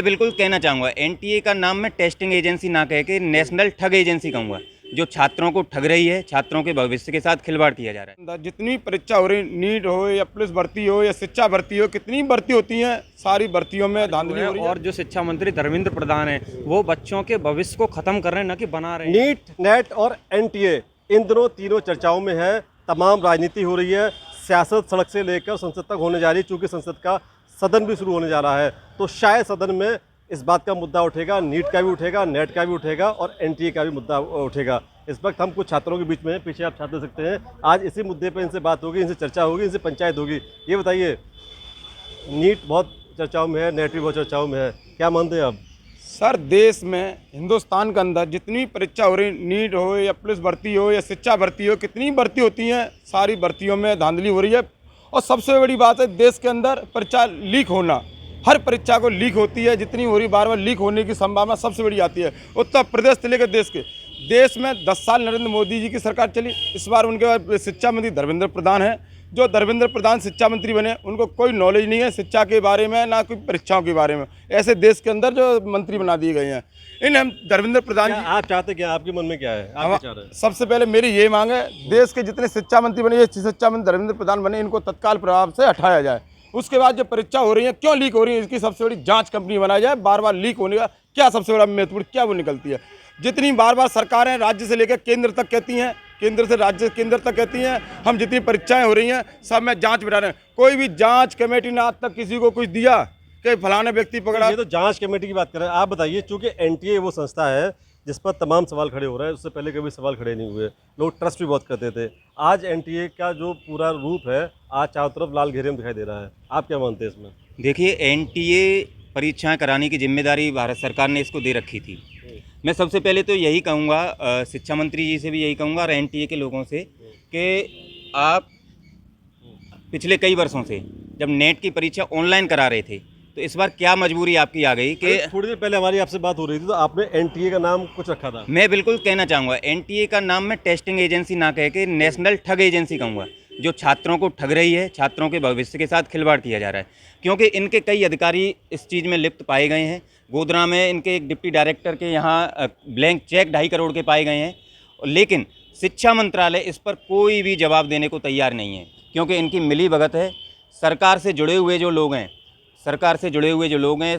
बिल्कुल कहना चाहूँगा, एनटीए का नाम मैं टेस्टिंग एजेंसी ना कह के नेशनल ठग एजेंसी कहूँगा, जो छात्रों को ठग रही है, छात्रों के भविष्य के साथ खिलवाड़ किया जा रहा है। जितनी परीक्षा हो रही, नीट हो या पुलिस भर्ती हो या शिक्षा भर्ती हो, कितनी भर्ती होती हैं, सारी भर्तियों में धांधली हो रही है। और जो शिक्षा मंत्री धर्मेंद्र प्रधान है वो बच्चों के भविष्य को खत्म कर रहे हैं, न कि बना रहे हैं। नीट, नेट और एनटीए इन दोनों तीनों चर्चाओं में है। तमाम राजनीति हो रही है, सियासत सड़क से लेकर संसद तक होने जा रही है। चूँकि संसद का सदन भी शुरू होने जा रहा है, तो शायद सदन में इस बात का मुद्दा उठेगा, नीट का भी उठेगा, नेट का भी उठेगा और एनटीए का भी मुद्दा उठेगा। इस वक्त हम कुछ छात्रों के बीच में हैं, पीछे आप छात्र देख सकते हैं। आज इसी मुद्दे पर इनसे बात होगी, इनसे चर्चा होगी, इनसे पंचायत होगी। ये बताइए, नीट बहुत चर्चाओं में है, नेट भी बहुत चर्चाओं में है, क्या मानते हैं आप? सर, देश में, हिंदुस्तान के अंदर जितनी परीक्षा हो रही, नीट हो या पुलिस भर्ती हो या शिक्षा भर्ती हो, कितनी भर्ती होती हैं, सारी भर्तियों में धांधली हो रही है। और सबसे बड़ी बात है, देश के अंदर परीक्षा लीक होना। हर परीक्षा को लीक होती है, जितनी हो रही बार बार लीक होने की संभावना सबसे बड़ी आती है। उत्तर प्रदेश से लेकर देश में 10 साल नरेंद्र मोदी जी की सरकार चली। इस बार उनके बाद शिक्षा मंत्री धर्मेंद्र प्रधान है। जो धर्मेंद्र प्रधान शिक्षा मंत्री बने, उनको कोई नॉलेज नहीं है शिक्षा के बारे में, ना कोई परीक्षाओं के बारे में। ऐसे देश के अंदर जो मंत्री बना दिए गए हैं, इन हम धर्मेंद्र प्रधान जी। आप चाहते क्या, आपके मन में क्या है, आप क्या चाह रहे हैं? सबसे पहले मेरी ये मांग है, देश के जितने शिक्षा मंत्री बने, ये शिक्षा मंत्री धर्मेंद्र प्रधान बने, इनको तत्काल प्रभाव से हटाया जाए। उसके बाद जो परीक्षा हो रही है, क्यों लीक हो रही है, इसकी सबसे बड़ी जांच कंपनी बनाई जाए। बार बार लीक होने का क्या सबसे बड़ा महत्वपूर्ण क्या वो निकलती है? जितनी बार बार सरकारें राज्य से लेकर केंद्र तक कहती हैं, केंद्र से राज्य केंद्र तक कहती हैं, हम जितनी परीक्षाएं हो रही हैं सब में जांच बिठा रहे हैं। कोई भी जांच कमेटी ने आज तक किसी को कुछ दिया कि फलाने व्यक्ति पकड़ा। ये तो जांच कमेटी की बात कर रहे हैं। आप बताइए, चूंकि एनटीए वो संस्था है जिस पर तमाम सवाल खड़े हो रहे हैं, उससे पहले कभी सवाल खड़े नहीं हुए, लोग ट्रस्ट भी बहुत करते थे। आज एनटीए का जो पूरा रूप है, आज चारों तरफ लाल घेरे में दिखाई दे रहा है। आप क्या मानते हैं इसमें? देखिए, एनटीए परीक्षाएं कराने की जिम्मेदारी भारत सरकार ने इसको दे रखी थी। मैं सबसे पहले तो यही कहूँगा, शिक्षा मंत्री जी से भी यही कहूँगा और एनटीए के लोगों से, कि आप पिछले कई वर्षों से जब नेट की परीक्षा ऑनलाइन करा रहे थे, तो इस बार क्या मजबूरी आपकी आ गई कि थोड़ी देर पहले हमारी आपसे बात हो रही थी, तो आपने एनटीए का नाम कुछ रखा था। मैं बिल्कुल कहना चाहूँगा, एनटीए का नाम मैं टेस्टिंग एजेंसी ना कह के नेशनल ठग एजेंसी कहूँगा, जो छात्रों को ठग रही है, छात्रों के भविष्य के साथ खिलवाड़ किया जा रहा है। क्योंकि इनके कई अधिकारी इस चीज़ में लिप्त पाए गए हैं। गोधरा में इनके एक डिप्टी डायरेक्टर के यहाँ ब्लैंक चेक 2.5 करोड़ के पाए गए हैं, लेकिन शिक्षा मंत्रालय इस पर कोई भी जवाब देने को तैयार नहीं है, क्योंकि इनकी मिलीभगत है। सरकार से जुड़े हुए जो लोग हैं,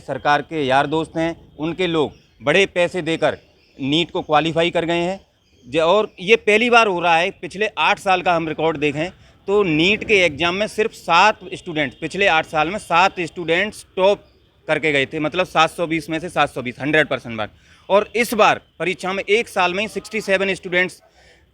सरकार के यार दोस्त हैं, उनके लोग बड़े पैसे देकर नीट को क्वालिफाई कर गए हैं। और ये पहली बार हो रहा है। पिछले 8 साल का हम रिकॉर्ड देखें तो नीट के एग्ज़ाम में सिर्फ 7 स्टूडेंट्स, पिछले 8 साल में 7 स्टूडेंट्स टॉप करके गए थे, मतलब 720 में से 720, 100% मार्क। और इस बार परीक्षा में एक साल में ही 67 स्टूडेंट्स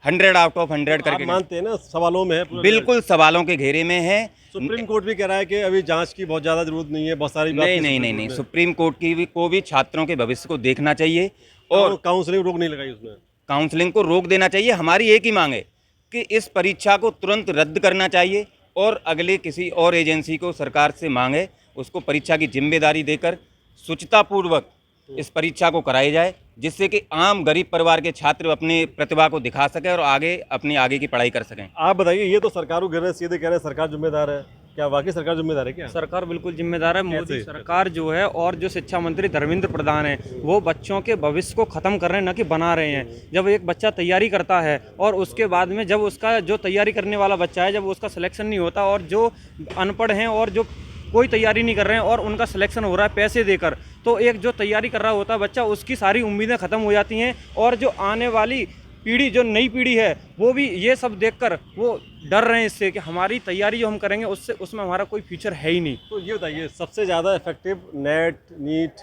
100 आउट ऑफ 100 करके गए। मानते हैं ना, सवालों में है पूरा। बिल्कुल सवालों के घेरे में है। सुप्रीम कोर्ट भी कह रहा है कि अभी जांच की बहुत ज़्यादा जरूरत नहीं है, बहुत सारी नहीं, सुप्रीम कोर्ट को भी छात्रों के भविष्य को देखना चाहिए और काउंसलिंग रोक नहीं लगाई उसने। काउंसलिंग को रोक देना चाहिए। हमारी एक ही मांग है कि इस परीक्षा को तुरंत रद्द करना चाहिए और अगले किसी और एजेंसी को सरकार से मांगे, उसको परीक्षा की जिम्मेदारी देकर शुचितापूर्वक इस परीक्षा को कराई जाए, जिससे कि आम गरीब परिवार के छात्र अपनी प्रतिभा को दिखा सकें और आगे की पढ़ाई कर सकें। आप बताइए, ये तो सरकार को गिर रहे, सीधे कह रहे हैं सरकार जिम्मेदार है। क्या वाकई सरकार जिम्मेदार है? क्या सरकार बिल्कुल जिम्मेदार है। मोदी सरकार जो है और जो शिक्षा मंत्री धर्मेंद्र प्रधान है, वो बच्चों के भविष्य को खत्म कर रहे हैं, न कि बना रहे हैं। जब एक बच्चा तैयारी करता है और उसके बाद में जब उसका जो तैयारी करने वाला बच्चा है, जब उसका सिलेक्शन नहीं होता और जो अनपढ़ हैं और जो कोई तैयारी नहीं कर रहे हैं और उनका सिलेक्शन हो रहा है पैसे देकर, तो एक जो तैयारी कर रहा होता है बच्चा, उसकी सारी उम्मीदें ख़त्म हो जाती हैं। और जो आने वाली पीढ़ी, जो नई पीढ़ी है, वो भी ये सब देखकर वो डर रहे हैं इससे कि हमारी तैयारी जो हम करेंगे उसमें हमारा कोई फ्यूचर है ही नहीं। तो ये बताइए, सबसे ज़्यादा इफेक्टिव नेट, नीट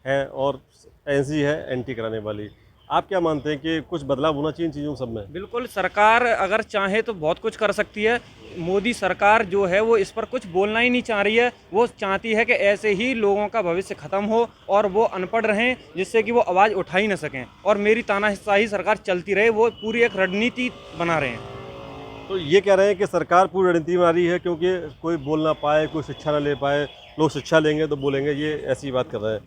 है और एनसी है एनटी कराने वाली। आप क्या मानते हैं कि कुछ बदलाव होना चाहिए इन चीज़ों सब में? बिल्कुल, सरकार अगर चाहे तो बहुत कुछ कर सकती है। मोदी सरकार जो है वो इस पर कुछ बोलना ही नहीं चाह रही है। वो चाहती है कि ऐसे ही लोगों का भविष्य खत्म हो और वो अनपढ़ रहें, जिससे कि वो आवाज़ उठा ही ना सकें और मेरी तानाशाही सरकार चलती रहे। वो पूरी एक रणनीति बना रहे हैं। तो ये कह रहे हैं कि सरकार पूरी रणनीति बना रही है, क्योंकि कोई बोल ना पाए, कोई शिक्षा ना ले पाए, लोग शिक्षा लेंगे तो बोलेंगे, ये ऐसी बात कर रहे हैं।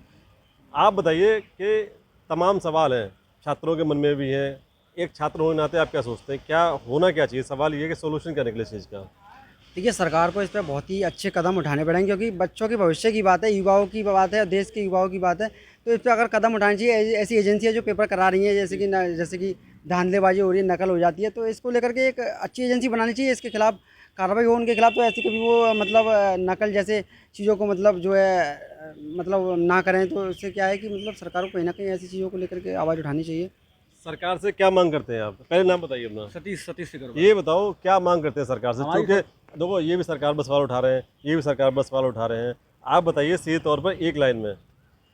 आप बताइए कि तमाम सवाल हैं, छात्रों के मन में भी है। एक छात्र होने नाते आप क्या सोचते हैं, क्या होना क्या चाहिए? सवाल ये कि सोल्यूशन क्या निकले इस चीज़ का? देखिए, सरकार को इस पे बहुत ही अच्छे कदम उठाने पड़ेंगे, क्योंकि बच्चों के भविष्य की बात है, युवाओं की बात है और देश के युवाओं की बात है। तो इस पे अगर कदम उठानी चाहिए। ऐसी एजेंसियाँ जो पेपर करा रही हैं, जैसे कि धांधलेबाजी हो रही है, नकल हो जाती है, तो इसको लेकर के एक अच्छी एजेंसी बनानी चाहिए, इसके खिलाफ कार्रवाई हो उनके खिलाफ। तो ऐसी कभी वो मतलब नकल जैसे चीज़ों को मतलब जो है मतलब ना करें। तो इससे क्या है कि मतलब सरकार को कहीं ना कहीं ऐसी चीज़ों को लेकर के आवाज़ उठानी चाहिए। सरकार से क्या मांग करते हैं आप? पहले नाम बताइए अपना। सतीश सिकरवार। ये बताओ क्या मांग करते हैं सरकार से, क्योंकि देखो ये भी सरकार पर सवाल उठा रहे हैं, ये भी सरकार पर सवाल उठा रहे हैं। आप बताइए सीधे तौर पर एक लाइन में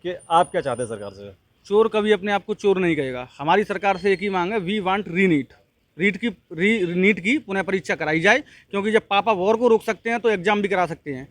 कि आप क्या चाहते हैं सरकार से? चोर कभी अपने आप को चोर नहीं कहेगा। हमारी सरकार से एक ही मांग है, वी वांट नीट की पुनः परीक्षा कराई जाए, क्योंकि जब पापा वॉर को रोक सकते हैं तो एग्जाम भी करा सकते हैं।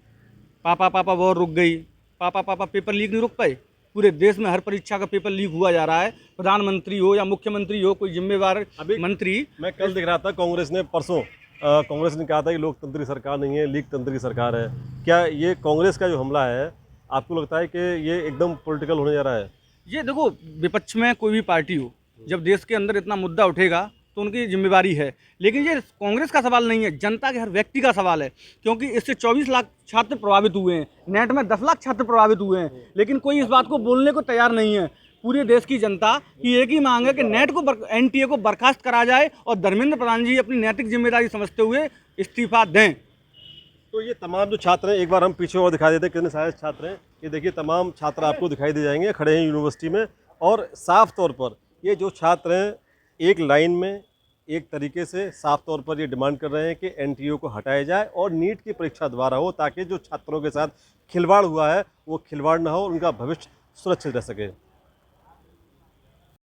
पापा वॉर रुक गई, पापा पेपर लीक नहीं रुक पाए। पूरे देश में हर परीक्षा का पेपर लीक हुआ जा रहा है। प्रधानमंत्री हो या मुख्यमंत्री हो, कोई जिम्मेवार मंत्री। मैं कल देख रहा था कांग्रेस ने परसों कांग्रेस ने कहा था कि लोकतंत्र की सरकार नहीं है, लीक तंत्र की सरकार है। क्या ये कांग्रेस का जो हमला है आपको लगता है कि ये एकदम पॉलिटिकल होने जा रहा है? ये देखो, विपक्ष में कोई भी पार्टी हो, जब देश के अंदर इतना मुद्दा उठेगा तो उनकी जिम्मेवारी है। लेकिन ये कांग्रेस का सवाल नहीं है, जनता के हर व्यक्ति का सवाल है, क्योंकि इससे 24 लाख छात्र प्रभावित हुए हैं, नेट में 10 लाख छात्र प्रभावित हुए हैं। लेकिन कोई इस बात को बोलने को तैयार नहीं है। पूरे देश की जनता की एक ही मांग है कि नेट को एनटीए को बर्खास्त करा जाए और धर्मेंद्र प्रधान जी अपनी नैतिक जिम्मेदारी समझते हुए इस्तीफा दें। तो ये तमाम जो छात्र हैं, एक बार हम पीछे और दिखा देते हैं कितने सारे छात्र हैं। ये देखिए तमाम छात्र आपको दिखाई दे जाएंगे, खड़े हैं यूनिवर्सिटी में। और साफ तौर पर ये जो छात्र हैं एक लाइन में एक तरीके से साफ तौर पर ये डिमांड कर रहे हैं कि एनटीए को हटाया जाए और नीट की परीक्षा दोबारा हो, ताकि जो छात्रों के साथ खिलवाड़ हुआ है वो खिलवाड़ ना हो, उनका भविष्य सुरक्षित रह सके।